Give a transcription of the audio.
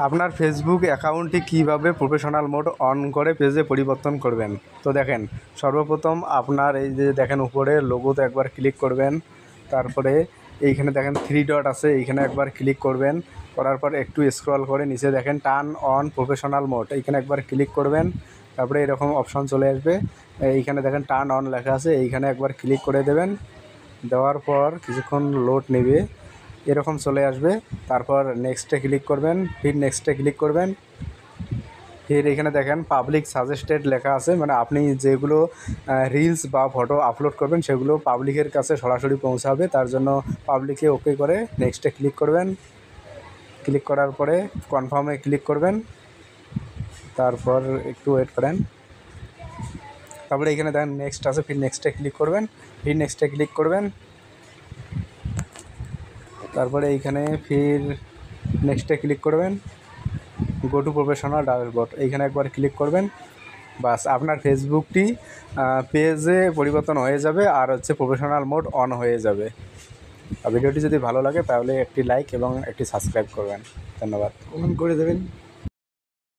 আপনার ফেসবুক অ্যাকাউন্টটি কীভাবে প্রফেশনাল মোড অন করে পেজে পরিবর্তন করবেন। তো দেখেন, সর্বপ্রথম আপনার এই যে দেখেন উপরে লোগোতে একবার ক্লিক করবেন, তারপরে এইখানে দেখেন 3 ডট আছে, এইখানে একবার ক্লিক করবেন, করার পর একটু স্ক্রল করে নিচে দেখেন টার্ন অন প্রফেশনাল মোড, এইখানে একবার ক্লিক করবেন। তারপরে এরকম অপশন চলে আসবে, এইখানে দেখেন টার্ন অন লেখা আছে, এইখানে একবার ক্লিক করে দেবেন। দেওয়ার পর কিছুক্ষণ লোড নেবে, এরকম চলে আসবে। তারপর নেক্সটে ক্লিক করবেন, ফির নেক্সটে ক্লিক করবেন। ফির এখানে দেখেন পাবলিক সাজেস্টেড লেখা আছে, মানে আপনি যেগুলো রিলস বা ফটো আপলোড করবেন সেগুলো পাবলিকের কাছে সরাসরি পৌঁছাবে, তার জন্য পাবলিকে ওকে করে নেক্সটে ক্লিক করবেন। ক্লিক করার পরে কনফার্মে ক্লিক করবেন, তারপর একটু ওয়েট করেন। তারপরে এখানে দেখেন নেক্সট আছে, ফির নেক্সটে ক্লিক করবেন, ফির নেক্সটে ক্লিক করবেন। তারপরে এইখানে ফির নেক্সটে ক্লিক করবেন, গো টু প্রফেশনাল ড্যাশবোর্ড, এইখানে একবার ক্লিক করবেন। বাস, আপনার ফেসবুকটি পেজে পরিবর্তন হয়ে যাবে আর হচ্ছে প্রফেশনাল মোড অন হয়ে যাবে। আর ভিডিওটি যদি ভালো লাগে তাহলে একটি লাইক এবং একটি সাবস্ক্রাইব করবেন। ধন্যবাদ। অন করে দেবেন।